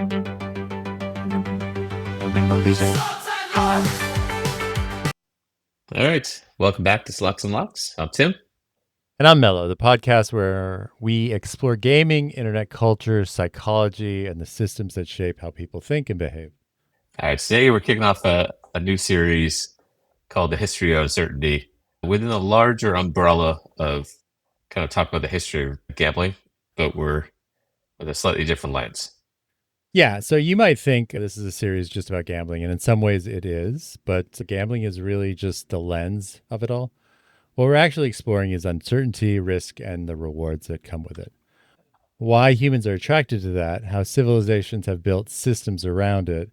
All right. Welcome back to Slucks and Locks. I'm Tim. And I'm Mello, the podcast where we explore gaming, internet culture, psychology, and the systems that shape how people think and behave. All right. Today we're kicking off a new series called The History of Uncertainty within a larger umbrella of kind of talk about the history of gambling, but we're with a slightly different lens. Yeah, so you might think this is a series just about gambling, and in some ways it is, but gambling is really just the lens of it all. What we're actually exploring is uncertainty, risk, and the rewards that come with it. Why humans are attracted to that, how civilizations have built systems around it,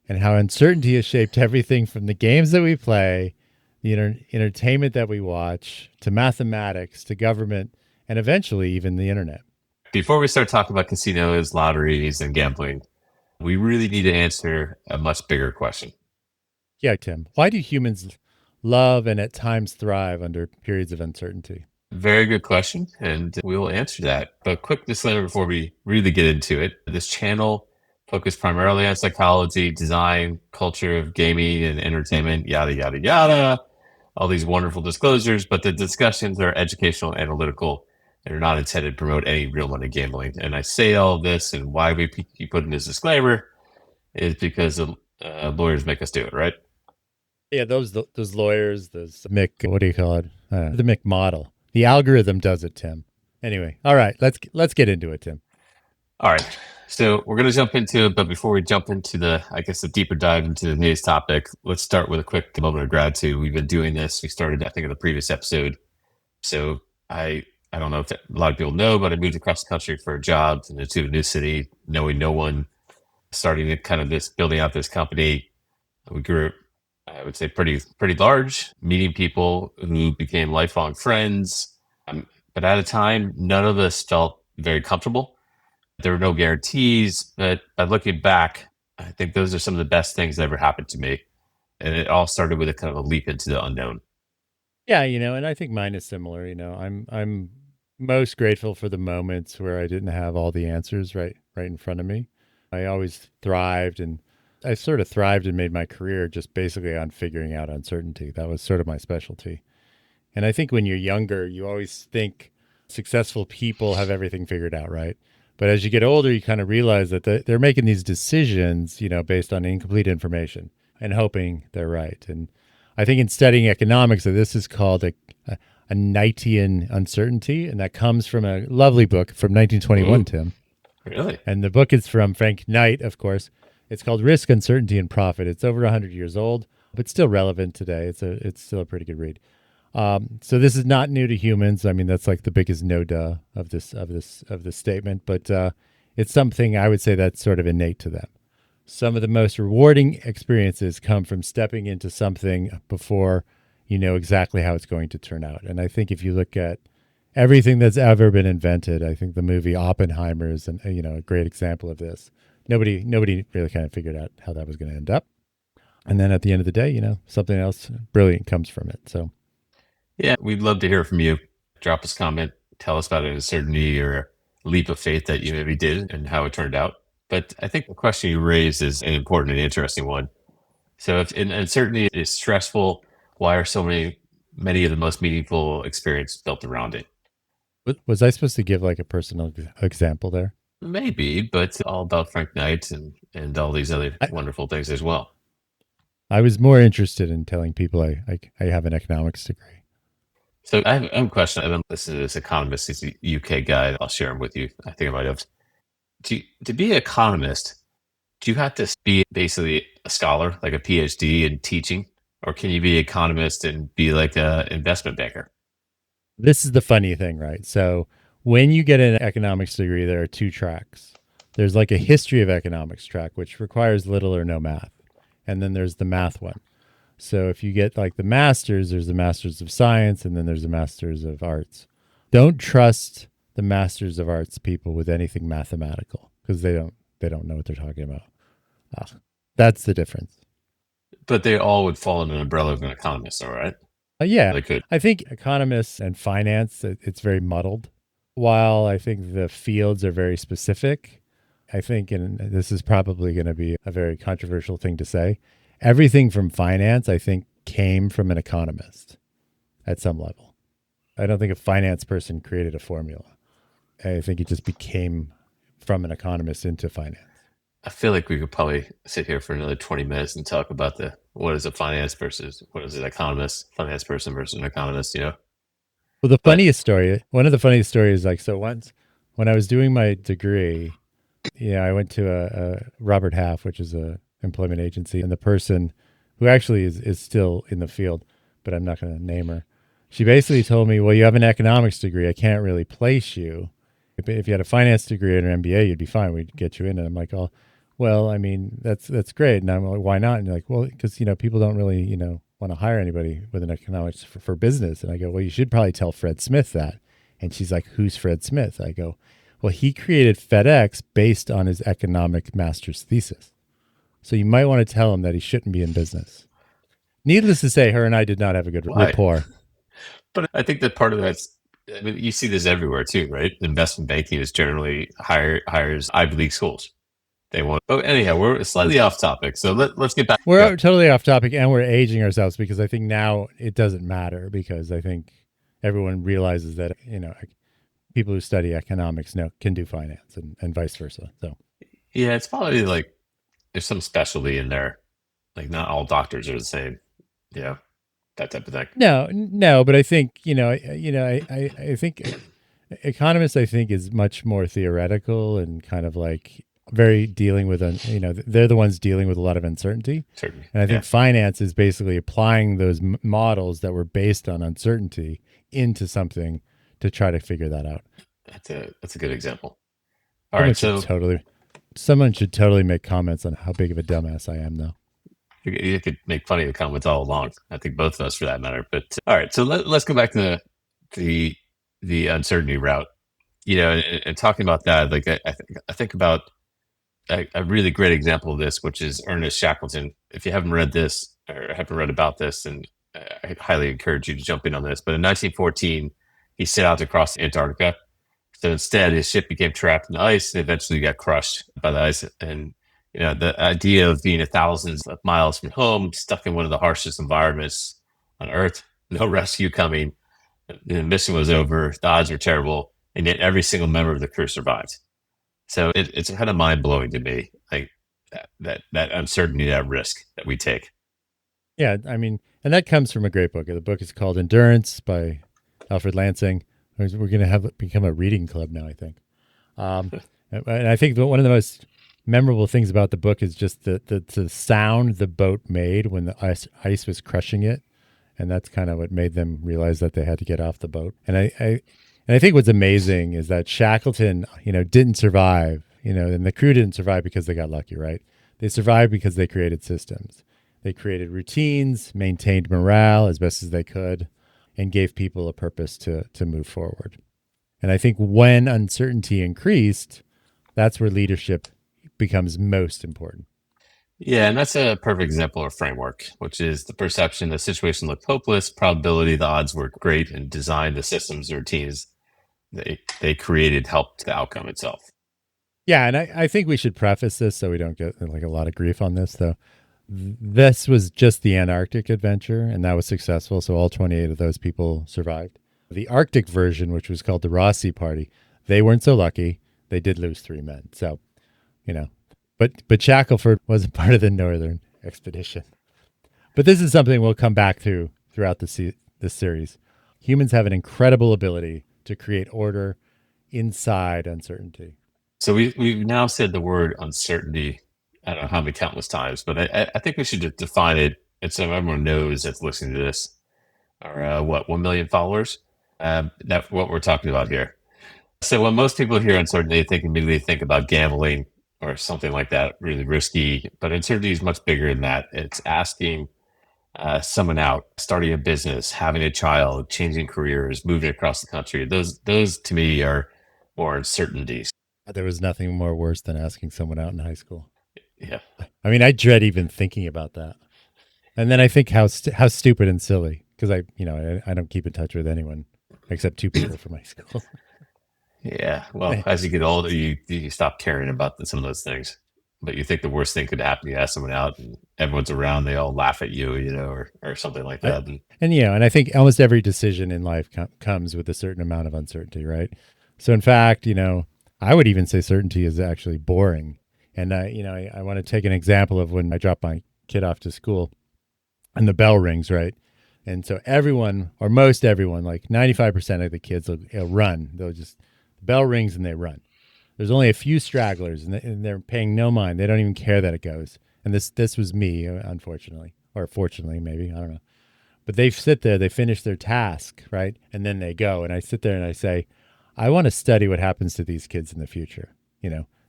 and how uncertainty has shaped everything from the games that we play, the entertainment that we watch, to mathematics, to government, and eventually even the internet. Before we start talking about casinos, lotteries, and gambling, we really need to answer a much bigger question. Yeah, Tim, why do humans love and at times thrive under periods of uncertainty? Very good question, and we will answer that. But quick disclaimer before we really get into it. This channel focused primarily on psychology, design, culture of gaming and entertainment, yada, yada, yada. All these wonderful disclosures, but the discussions are educational, analytical, and are not intended to promote any real money gambling. And I say all this, and why we keep putting this disclaimer is because lawyers make us do it, right? Yeah, those lawyers, those Mick, what do you call it? The Mick model. The algorithm does it, Tim. Anyway, all right, let's get into it, Tim. All right. So we're going to jump into it, but before we jump into the deeper dive into today's topic, let's start with a quick moment of gratitude. We've been doing this. We started, I think, in the previous episode. So I don't know if a lot of people know, but I moved across the country for a job to a new city, knowing no one, starting to kind of building out this company. We grew, I would say, pretty large, meeting people who became lifelong friends. But at a time, none of us felt very comfortable. There were no guarantees, but by looking back, I think those are some of the best things that ever happened to me. And it all started with a kind of a leap into the unknown. Yeah, and I think mine is similar. I'm most grateful for the moments where I didn't have all the answers right in front of me. I always thrived, and I sort of thrived and made my career just basically on figuring out uncertainty. That was sort of my specialty. And I think when you're younger, you always think successful people have everything figured out, right? But as you get older, you kind of realize that they're making these decisions, based on incomplete information and hoping they're right. And I think in studying economics, this is called a Knightian Uncertainty, and that comes from a lovely book from 1921, Ooh, Tim. really? And the book is from Frank Knight, of course. It's called Risk, Uncertainty, and Profit. It's over 100 years old, but still relevant today. It's still a pretty good read. So this is not new to humans. I mean, that's like the biggest no-duh of this statement, but it's something I would say that's sort of innate to them. Some of the most rewarding experiences come from stepping into something before you know exactly how it's going to turn out. And I think if you look at everything that's ever been invented, I think the movie Oppenheimer is a great example of this. Nobody really kind of figured out how that was going to end up. And then at the end of the day, something else brilliant comes from it. So Yeah, we'd love to hear from you. Drop us a comment. Tell us about an uncertainty or a leap of faith that you maybe did and how it turned out. But I think the question you raised is an important and interesting one. So if uncertainty is stressful, why are so many of the most meaningful experiences built around it? was I supposed to give like a personal example there? Maybe, but it's all about Frank Knight and all these other I, wonderful things as well. I was more interested in telling people I have an economics degree. So I have a question. I've been listening to this Economist. He's a UK guy. I'll share him with you. I think I might have. To be an economist, do you have to be basically a scholar, like a PhD in teaching? Or can you be an economist and be like an investment banker? This is the funny thing, right? So when you get an economics degree, there are two tracks. There's like a history of economics track, which requires little or no math. And then there's the math one. So if you get like the master's, there's the master's of science, and then there's the master's of arts. Don't trust the masters of arts people with anything mathematical because they don't know what they're talking about. That's the difference. But they all would fall under an umbrella of an economist, all right? Yeah, They could. I think economists and finance, it's very muddled. While I think the fields are very specific, I think, and this is probably going to be a very controversial thing to say, everything from finance, I think, came from an economist at some level. I don't think a finance person created a formula. I think it just became from an economist into finance. I feel like we could probably sit here for another 20 minutes and talk about the what is a finance versus what is an economist, finance person versus an economist, you know? Well, the But funniest story, one of the funniest stories, like, so once when I was doing my degree, I went to a Robert Half, which is a employment agency, and the person who actually is still in the field, but I'm not going to name her. She basically told me, "Well, you have an economics degree. I can't really place you. If you had a finance degree and an MBA, you'd be fine. We'd get you in." And I'm like, "Oh, well, I mean, that's great." And I'm like, "Why not?" And you're like, "Well, because people don't really want to hire anybody with an economics for business." And I go, "Well, you should probably tell Fred Smith that." And she's like, "Who's Fred Smith?" I go, "Well, he created FedEx based on his economic master's thesis. So you might want to tell him that he shouldn't be in business." Needless to say, her and I did not have a good why? rapport. But I think that part of that's, I mean, you see this everywhere too, right? Investment banking is generally hires Ivy League schools. They want. But anyhow, we're slightly off topic, so let's get back. Yeah, We're totally off topic and we're aging ourselves because I think now it doesn't matter because I think everyone realizes that, people who study economics know can do finance and vice versa. So, yeah, it's probably like there's some specialty in there. Like not all doctors are the same. Yeah, that type of thing. no, but I think, I think economists, I think, is much more theoretical and kind of like very dealing with, they're the ones dealing with a lot of uncertainty. Certainly. And I Yeah, think finance is basically applying those models that were based on uncertainty into something to try to figure that out. that's a good example. All Someone right, should so totally, someone should totally make comments on how big of a dumbass I am, though. you could make funny of the comments all along. I think both of us, for that matter. But all right, so let's go back to the the uncertainty route. And talking about that, like I think about a really great example of this, which is Ernest Shackleton. If you haven't read this or haven't read about this, then I highly encourage you to jump in on this. But in 1914, he set out to cross Antarctica. So instead, his ship became trapped in the ice and eventually got crushed by the ice. And the idea of being thousands of miles from home, stuck in one of the harshest environments on Earth, no rescue coming, the mission was over, the odds were terrible, and yet every single member of the crew survived. So it's kind of mind blowing to me, like that uncertainty, that risk that we take. Yeah, I mean, and that comes from a great book. The book is called Endurance by Alfred Lansing. We're going to have it become a reading club now, I think. Um, and I think one of the most memorable things about the book is just the sound the boat made when the ice was crushing it, and that's kind of what made them realize that they had to get off the boat. And I think what's amazing is that Shackleton, didn't survive, and the crew didn't survive because they got lucky, right? They survived because they created systems. They created routines, maintained morale as best as they could, and gave people a purpose to move forward. And I think when uncertainty increased, that's where leadership becomes most important. Yeah, and that's a perfect example of framework, which is the perception the situation looked hopeless, probability the odds were great, and design the systems and routines they created helped the outcome itself. Yeah, and I think we should preface this so we don't get like a lot of grief on this, though. This was just the Antarctic adventure, and that was successful. So all 28 of those people survived. The Arctic version, which was called the Rossi Party, they weren't so lucky. They did lose 3 men. So, you know, but Shackelford was a part of the Northern expedition. But this is something we'll come back to throughout this series. Humans have an incredible ability to create order inside uncertainty. So we've now said the word uncertainty. I don't know how many countless times, but I think we should just define it, and so everyone knows that's listening to this. Our 1 million followers. That's what we're talking about here. So when most people hear uncertainty, they immediately think about gambling or something like that, really risky. But uncertainty is much bigger than that. It's asking someone out, starting a business, having a child, changing careers, moving across the country. Those to me are more uncertainties. There was nothing more worse than asking someone out in high school. Yeah. I mean, I dread even thinking about that. And then I think how stupid and silly because I don't keep in touch with anyone except two people from high school. Yeah. Well, Eh, as you get older, you stop caring about some of those things. But you think the worst thing could happen. You ask someone out, and everyone's around. They all laugh at you, or something like I, that. And and I think almost every decision in life comes with a certain amount of uncertainty, right? So, in fact, I would even say certainty is actually boring. And I want to take an example of when I drop my kid off to school, and the bell rings, right? And so everyone, or most everyone, like 95% of the kids will run. They'll just, the bell rings and they run. There's only a few stragglers, and they're paying no mind. They don't even care that it goes. And this was me, unfortunately, or fortunately, maybe, I don't know. But they sit there, they finish their task, right? And then they go. And I sit there and I say, I want to study what happens to these kids in the future,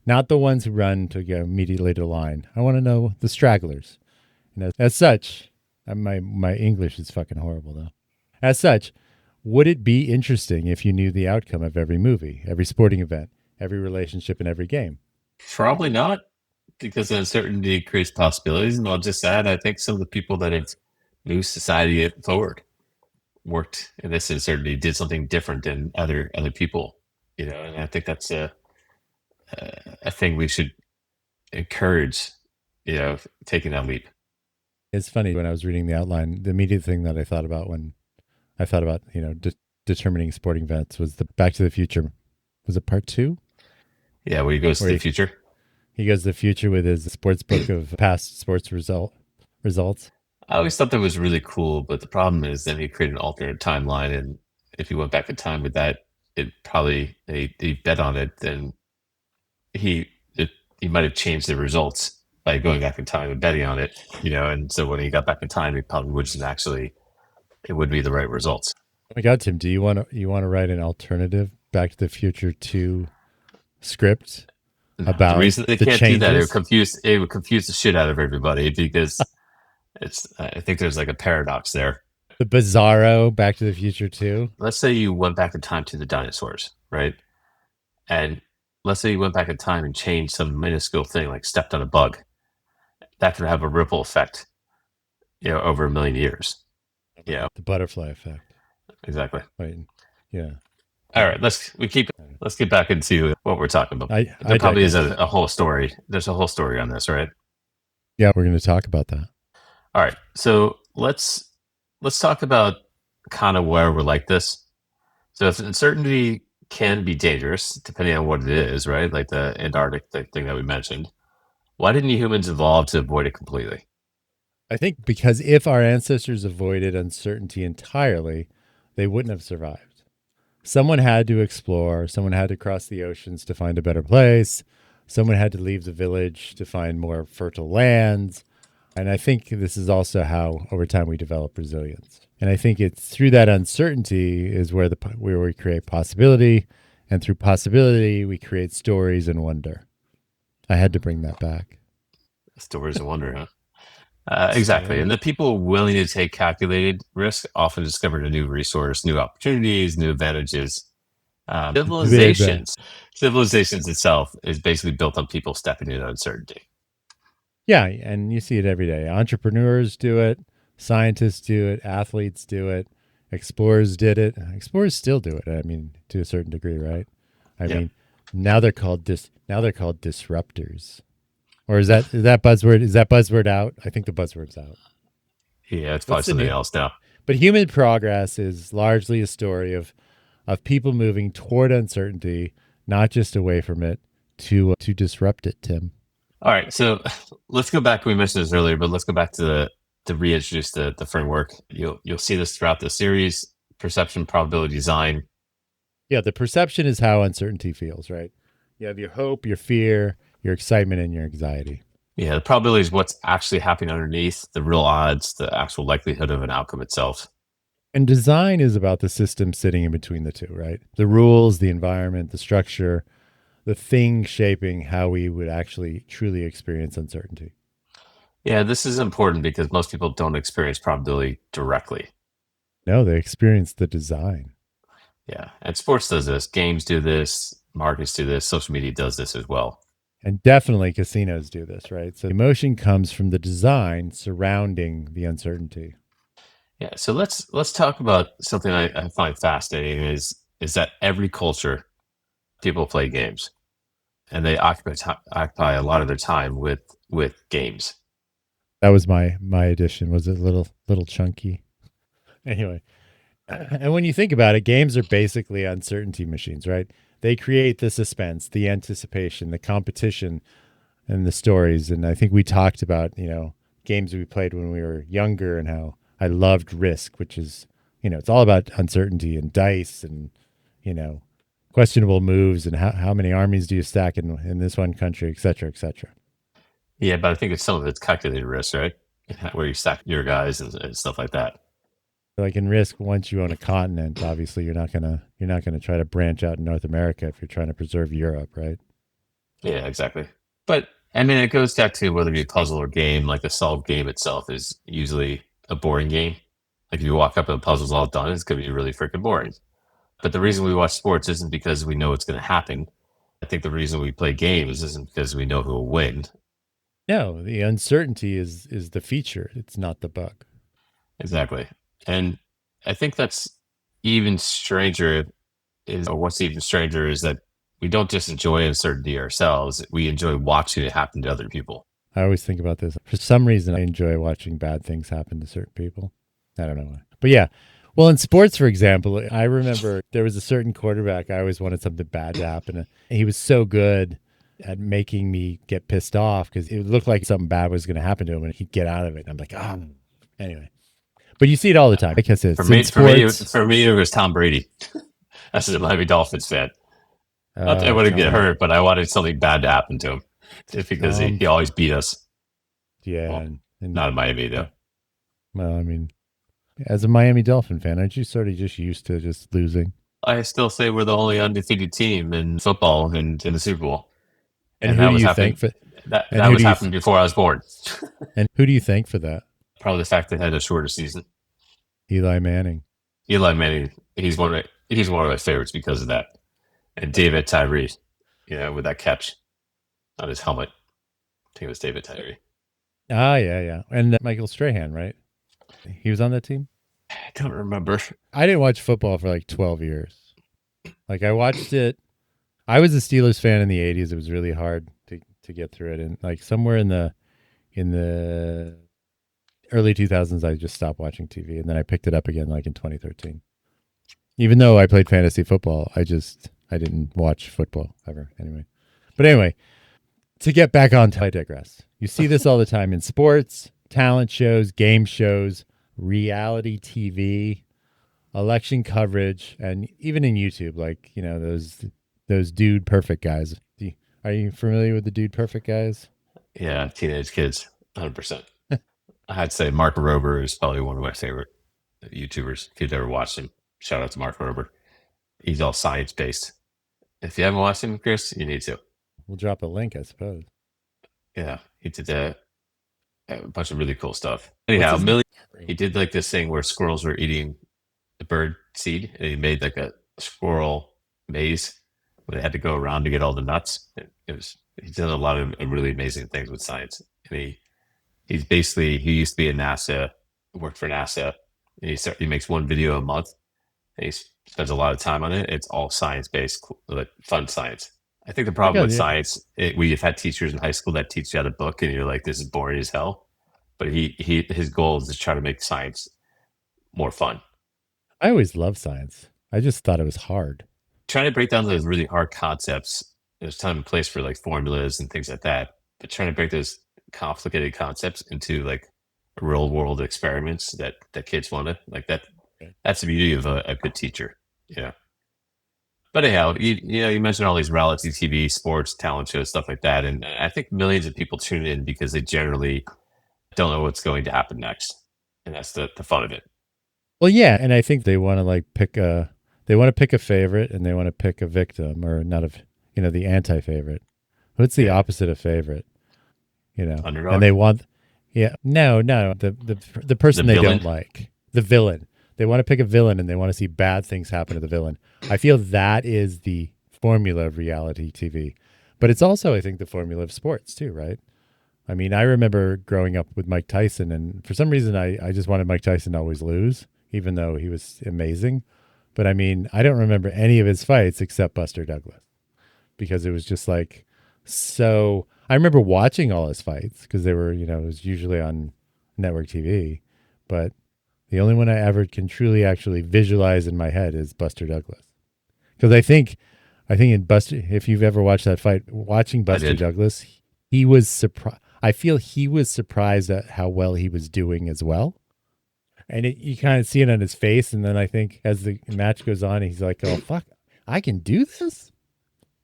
not the ones who run to go immediately to the line. I want to know the stragglers. And as such, my English is fucking horrible though. As such, would it be interesting if you knew the outcome of every movie, every sporting event, every relationship, and every game? probably not, because uncertainty creates possibilities. And I'll just add, I think some of the people that have moved society forward worked in this uncertainty, did something different than other people. And I think that's a thing we should encourage. Taking that leap. It's funny when I was reading the outline, the immediate thing that I thought about when I thought about determining sporting events was the Back to the Future. Was it part two Yeah, where he goes to where the he future. he goes to the future with his sports book of past sports results? I always thought that was really cool, but the problem is then he created an alternate timeline, and if he went back in time with that, it probably they bet on it. Then he it, he might have changed the results by going back in time and betting on it. And so when he got back in time, he probably wouldn't actually it would be the right results. Oh my God, Tim, do you want to write an alternative Back to the Future 2 script No, the about reason they the can't do that, changes? it would confuse the shit out of everybody because it's I think there's like a paradox there. The bizarro Back to the Future 2? Let's say you went back in time to the dinosaurs, right? And let's say you went back in time and changed some minuscule thing, like stepped on a bug. That could have a ripple effect, over a million years. Yeah, The butterfly effect. exactly. Right. Yeah. All Yeah. right, let's get back into what we're talking about. I There probably is digress. a whole story. There's a whole story on this, right? Yeah, we're going to talk about that. All right, so let's talk about kind of where we're like this. So if uncertainty can be dangerous, depending on what it is, right? Like the Antarctic thing that we mentioned. Why didn't humans evolve to avoid it completely? I think because if our ancestors avoided uncertainty entirely, they wouldn't have survived. Someone had to explore, someone had to cross the oceans to find a better place, someone had to leave the village to find more fertile lands. And I think this is also how over time we develop resilience. And I think it's through that uncertainty is where we create possibility, and through possibility we create stories and wonder. I had to bring that back. Stories of wonder, huh? Exactly. And Story. the people willing to take calculated risk often discovered a new resource, new opportunities, new advantages. Very bad. Civilizations itself is basically built on people stepping into uncertainty. Yeah, and you see it every day. Entrepreneurs do it, scientists do it, athletes do it, explorers did it. Explorers still do it. I mean, to a certain degree, right? I Yeah. mean, now they're called disruptors. Or is that buzzword out? I think the buzzword's out. Yeah, it's probably What's the something new? else now. But human progress is largely a story of people moving toward uncertainty, not just away from it to disrupt it, Tim. All right. So let's go back. We mentioned this earlier, but let's go back to reintroduce the framework. You'll see this throughout the series: perception, probability, design. Yeah, the perception is how uncertainty feels, right? You have your hope, your fear, your excitement, and your anxiety. Yeah, the probability is what's actually happening underneath the real odds, the actual likelihood of an outcome itself. And design is about the system sitting in between the two, right? The rules, the environment, the structure, the thing shaping how we would actually truly experience uncertainty. Yeah, this is important because most people don't experience probability directly. No, they experience the design. Yeah, and sports does this, games do this, markets do this, social media does this as well. And definitely casinos do this, right? So emotion comes from the design surrounding the uncertainty. Yeah, so let's talk about something I find fascinating is that every culture people play games, and they occupy a lot of their time with games. That was my addition. Was it little chunky? Anyway, and when you think about it, games are basically uncertainty machines, right? They create the suspense, the anticipation, the competition, and the stories. And I think we talked about, games we played when we were younger and how I loved Risk, which is, it's all about uncertainty and dice and, you know, questionable moves and how many armies do you stack in this one country, et cetera, et cetera. Yeah, but I think it's some of it's calculated risk, right? Where you stack your guys and stuff like that. Like in Risk, once you own a continent, obviously you're not gonna try to branch out in North America if you're trying to preserve Europe, right? Yeah, exactly. But I mean, it goes back to whether it be a puzzle or game. Like the solved game itself is usually a boring game. Like if you walk up and the puzzle's all done, it's gonna be really freaking boring. But the reason we watch sports isn't because we know it's going to happen. I think the reason we play games isn't because we know who will win. No, the uncertainty is the feature. It's not the bug. Exactly. And I think that's even stranger or what's even stranger is that we don't just enjoy uncertainty ourselves. We enjoy watching it happen to other people. I always think about this. For some reason, I enjoy watching bad things happen to certain people. I don't know why. But yeah. Well, in sports, for example, I remember there was a certain quarterback I always wanted something bad to happen. He was so good at making me get pissed off because it looked like something bad was going to happen to him and he'd get out of it. And I'm like, oh, anyway. But you see it all the time because For it's in me, for me, sports. for me, it was Tom Brady. That's a Miami Dolphins fan. Not that I want to get Tom, hurt, but I wanted something bad to happen to him, just because Tom, he always beat us. yeah. Well, And not in Miami yeah. though. Well, I mean, as a Miami Dolphin fan, aren't you sort of just used to just losing? I still say we're the only undefeated team in football and in the Super Bowl, And and who that do was you thank happening. for? And That who was do you happening before I was born. and who do you thank for that? Probably the fact they had a shorter season. Eli Manning. Eli Manning, he's one of my favorites because of that. And David Tyree, with that catch on his helmet. I think it was David Tyree. Ah, yeah, yeah. And Michael Strahan, right? He was on that team. I don't remember. I didn't watch football for like 12 years. Like I watched it. I was a Steelers fan in the 80s. It was really hard to get through it. And like somewhere in the early 2000s, I just stopped watching TV. And then I picked it up again like in 2013. Even though I played fantasy football, I didn't watch football ever anyway. But anyway, to get back on, I digress. You see this all the time in sports, talent shows, game shows, reality TV, election coverage, and even in YouTube, like those Dude Perfect guys. Are you familiar with the Dude Perfect guys? Yeah, teenage kids, 100%. I'd say Mark Rober is probably one of my favorite YouTubers. If you've ever watched him, shout out to Mark Rober. He's all science based. If you haven't watched him, Chris, you need to. We'll drop a link, I suppose. Yeah, he did a bunch of really cool stuff. What's Anyhow, his name? he did like this thing where squirrels were eating the bird seed, and he made like a squirrel maze where they had to go around to get all the nuts. It was he did a lot of really amazing things with science, and he used to be at NASA, worked for NASA, and he makes one video a month, and he spends a lot of time on it. It's all science based, like fun science. I think the I problem got with it. science, we've had teachers in high school that teach you how to book, and you're like, this is boring as hell. But his goal is to try to make science more fun. I always loved science. I just thought it was hard. Trying to break down those really hard concepts. There's time and place for like formulas and things like that, but trying to break those complicated concepts into like real world experiments that kids want to like that. That's the beauty of a good teacher. Yeah. But anyhow, you mentioned all these reality TV, sports, talent shows, stuff like that, and I think millions of people tune in because they generally don't know what's going to happen next, and that's the fun of it. Well, yeah, and I think they want to pick a favorite and they want to pick a victim or not the anti-favorite. What's the Yeah, opposite of favorite? And underdog, they want, yeah, no, the the person they villain. don't like, the villain. They want to pick a villain and they want to see bad things happen to the villain. I feel that is the formula of reality TV, but it's also, I think, the formula of sports too, right? I mean, I remember growing up with Mike Tyson, and for some reason, I just wanted Mike Tyson to always lose, even though he was amazing. But I mean, I don't remember any of his fights except Buster Douglas. because it was just like so. I remember watching all his fights because they were, it was usually on network TV, but the only one I ever can truly actually visualize in my head is Buster Douglas. Because I think in Buster, if you've ever watched that fight, watching I Buster did. Douglas, he was surprised. I feel he was surprised at how well he was doing as well. And you kind of see it on his face. And then I think as the match goes on, he's like, oh, fuck, I can do this.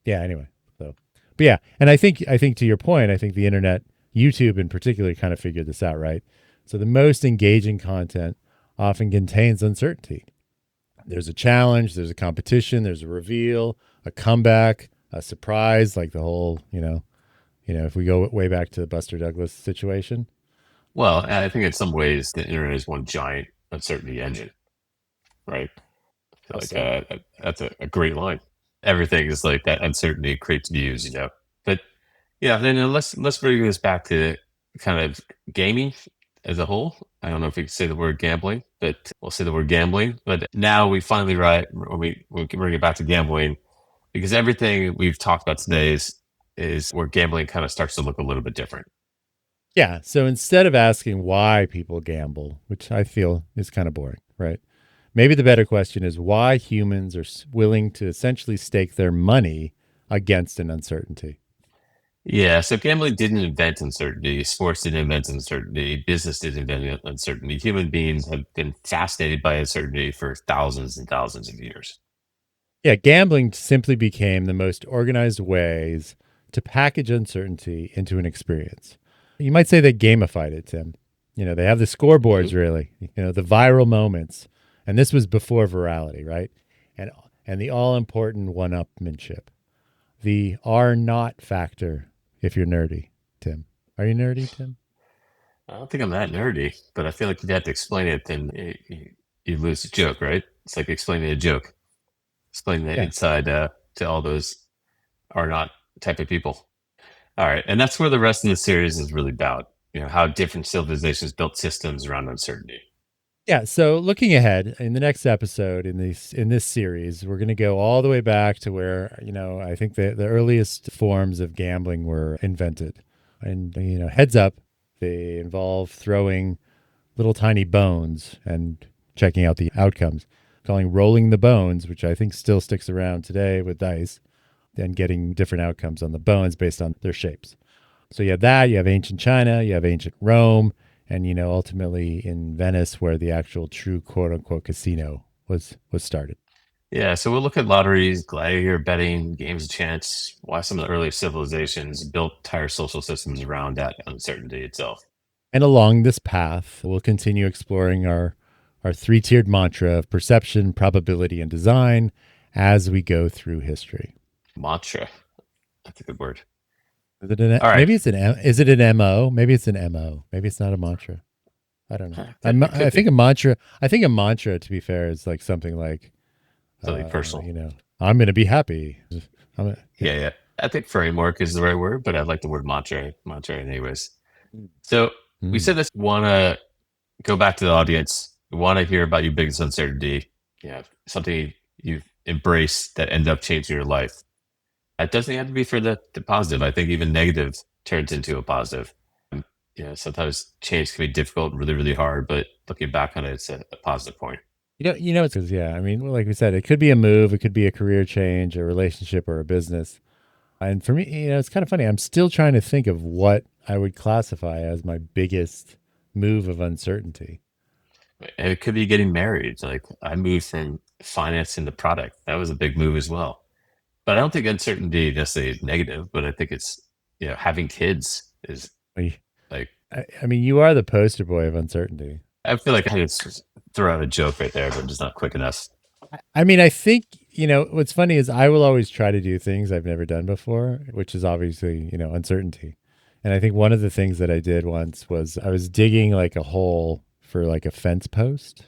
Yeah. Anyway. So, but yeah. And I think to your point, I think the internet, YouTube in particular, kind of figured this out, right? So the most engaging content often contains uncertainty. There's a challenge, there's a competition, there's a reveal, a comeback, a surprise, like the whole, if we go way back to the Buster Douglas situation. Well, I think in some ways the internet is one giant uncertainty engine, right? I feel How like so? that's a great line. Everything is like that uncertainty creates views, you know. But yeah, then let's bring this back to kind of gaming as a whole. I don't know if we can say the word gambling, but we'll say the word gambling. But now we finally right when we can bring it back to gambling because everything we've talked about today is where gambling kind of starts to look a little bit different. Yeah. So instead of asking why people gamble, which I feel is kind of boring, right? Maybe the better question is why humans are willing to essentially stake their money against an uncertainty. Yeah, so gambling didn't invent uncertainty. Sports didn't invent uncertainty. Business didn't invent uncertainty. Human beings have been fascinated by uncertainty for thousands and thousands of years. Yeah, gambling simply became the most organized ways to package uncertainty into an experience. You might say they gamified it, Tim. They have the Hmm. scoreboards really, the viral moments. And this was before virality, right? And and the all important one-upmanship. The are not factor if you're nerdy, Tim. Are you nerdy, Tim? I don't think I'm that nerdy, but I feel like you'd have to explain it, then you lose the joke, right? It's like explaining a joke, explaining the Yeah. inside to all those are not type of people. All right, and that's where the rest of the series is really about. You know how different civilizations built systems around uncertainty. Yeah, so looking ahead in the next episode in this series, we're going to go all the way back to where, I think the earliest forms of gambling were invented. And heads up, they involve throwing little tiny bones and checking out the outcomes, calling rolling the bones, which I think still sticks around today with dice, and getting different outcomes on the bones based on their shapes. So you have that, you have ancient China, you have ancient Rome, and ultimately in Venice where the actual true quote unquote casino was started. Yeah, so we'll look at lotteries, gladiator betting, games of chance, why some of the earliest civilizations built entire social systems around that uncertainty itself. And along this path, we'll continue exploring our three-tiered mantra of perception, probability, and design as we go through history. Mantra. That's a good word. Is it an, All right. maybe it's an is it an MO? Maybe it's an MO. Maybe it's not a mantra. I don't know. It I could be think a mantra. I think a mantra, to be fair, is like something like, something personal. I'm going to be happy. Yeah. Yeah, yeah. I think framework is the right word, but I like the word mantra. Mantra, anyways. So we Mm. said this. Want to go back to the audience. We want to hear about your biggest uncertainty. Yeah, something you've embraced that ended up changing your life. It doesn't have to be for the positive. I think even negative turns into a positive. Sometimes change can be difficult, really, really hard, but looking back on it, it's a positive point. It's because, yeah, I mean, well, like we said, it could be a move, it could be a career change, a relationship, or a business. And for me, it's kind of funny. I'm still trying to think of what I would classify as my biggest move of uncertainty. And it could be getting married. Like I moved from finance into product. That was a big move as well. But I don't think uncertainty necessarily is negative, but I think it's, having kids is I, like, I mean, you are the poster boy of uncertainty. I feel like I just throw out a joke right there, but I'm just not quick enough. I mean, I think, what's funny is I will always try to do things I've never done before, which is obviously, uncertainty. And I think one of the things that I did once was I was digging like a hole for like a fence post,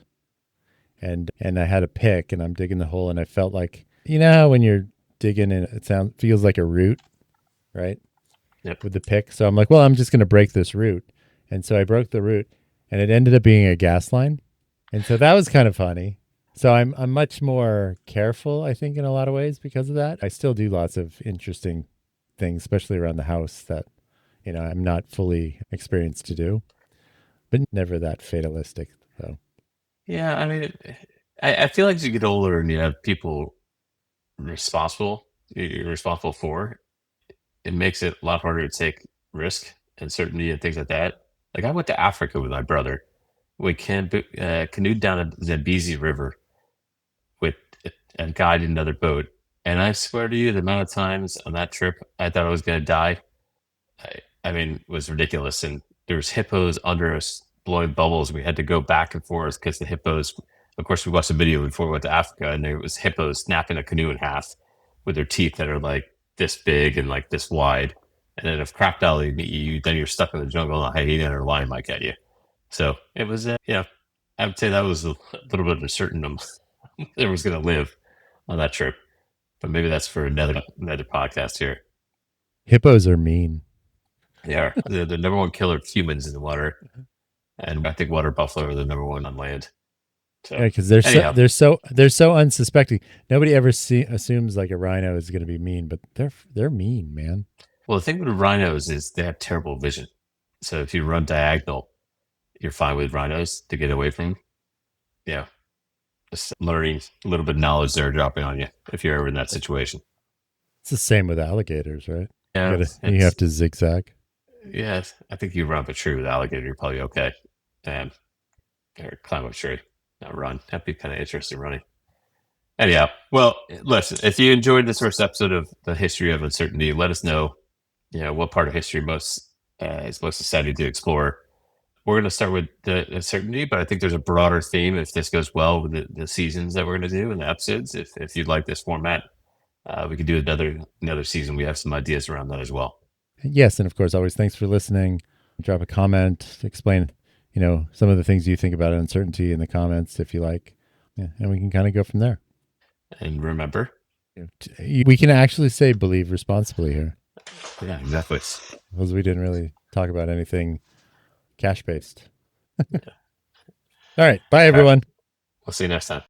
and I had a pick and I'm digging the hole and I felt like, how when you're digging and it feels like a root, right? Yep. With the pick. So I'm like, well, I'm just going to break this root. And so I broke the root and it ended up being a gas line. And so that was kind of funny. So I'm much more careful, I think, in a lot of ways because of that. I still do lots of interesting things, especially around the house that, I'm not fully experienced to do, but never that fatalistic though. Yeah, I mean, I feel like as you get older and you have people responsible, you're responsible for, it makes it a lot harder to take risk and certainty and things like that. Like I went to Africa with my brother. We canoed down the Zambezi River with a guide in another boat. And I swear to you, the amount of times on that trip I thought I was going to die, I mean, it was ridiculous. And there was hippos under us blowing bubbles. We had to go back and forth because the hippos, of course, we watched a video before we went to Africa, and there was hippos snapping a canoe in half with their teeth that are like this big and like this wide. And then if crocodile eat you, then you're stuck in the jungle and a hyena or a lion might get you. So it was, I would say that was a little bit uncertain that was going to live on that trip. But maybe that's for another podcast here. Hippos are mean. They are. They're the number one killer of humans in the water. And I think water buffalo are the number one on land. So Yeah, because they're anyhow, they're so unsuspecting. Nobody ever assumes like a rhino is going to be mean, but they're mean, man. well, the thing with rhinos is they have terrible vision. So if you run diagonal, you're fine with rhinos to get away from. Yeah, just learning a little bit of knowledge there dropping on you if you're ever in that situation. It's the same with alligators, right? Yeah, You have to zigzag. yeah. I think you run up a tree with alligator, you're probably okay. And or climb up a tree, not run. That'd be kind of interesting running. Anyhow, well, listen. If you enjoyed this first episode of the history of uncertainty, let us know. What part of history is most exciting to explore. We're going to start with the uncertainty, but I think there's a broader theme if this goes well with the seasons that we're going to do and the episodes. If you'd like this format, we could do another season. We have some ideas around that as well. Yes, and of course, always thanks for listening. Drop a comment, explain, some of the things you think about uncertainty in the comments if you like, and we can kind of go from there. And remember, we can actually say believe responsibly here. Yeah, exactly. Because we didn't really talk about anything cash based. All right. Bye, everyone. Right. We'll see you next time.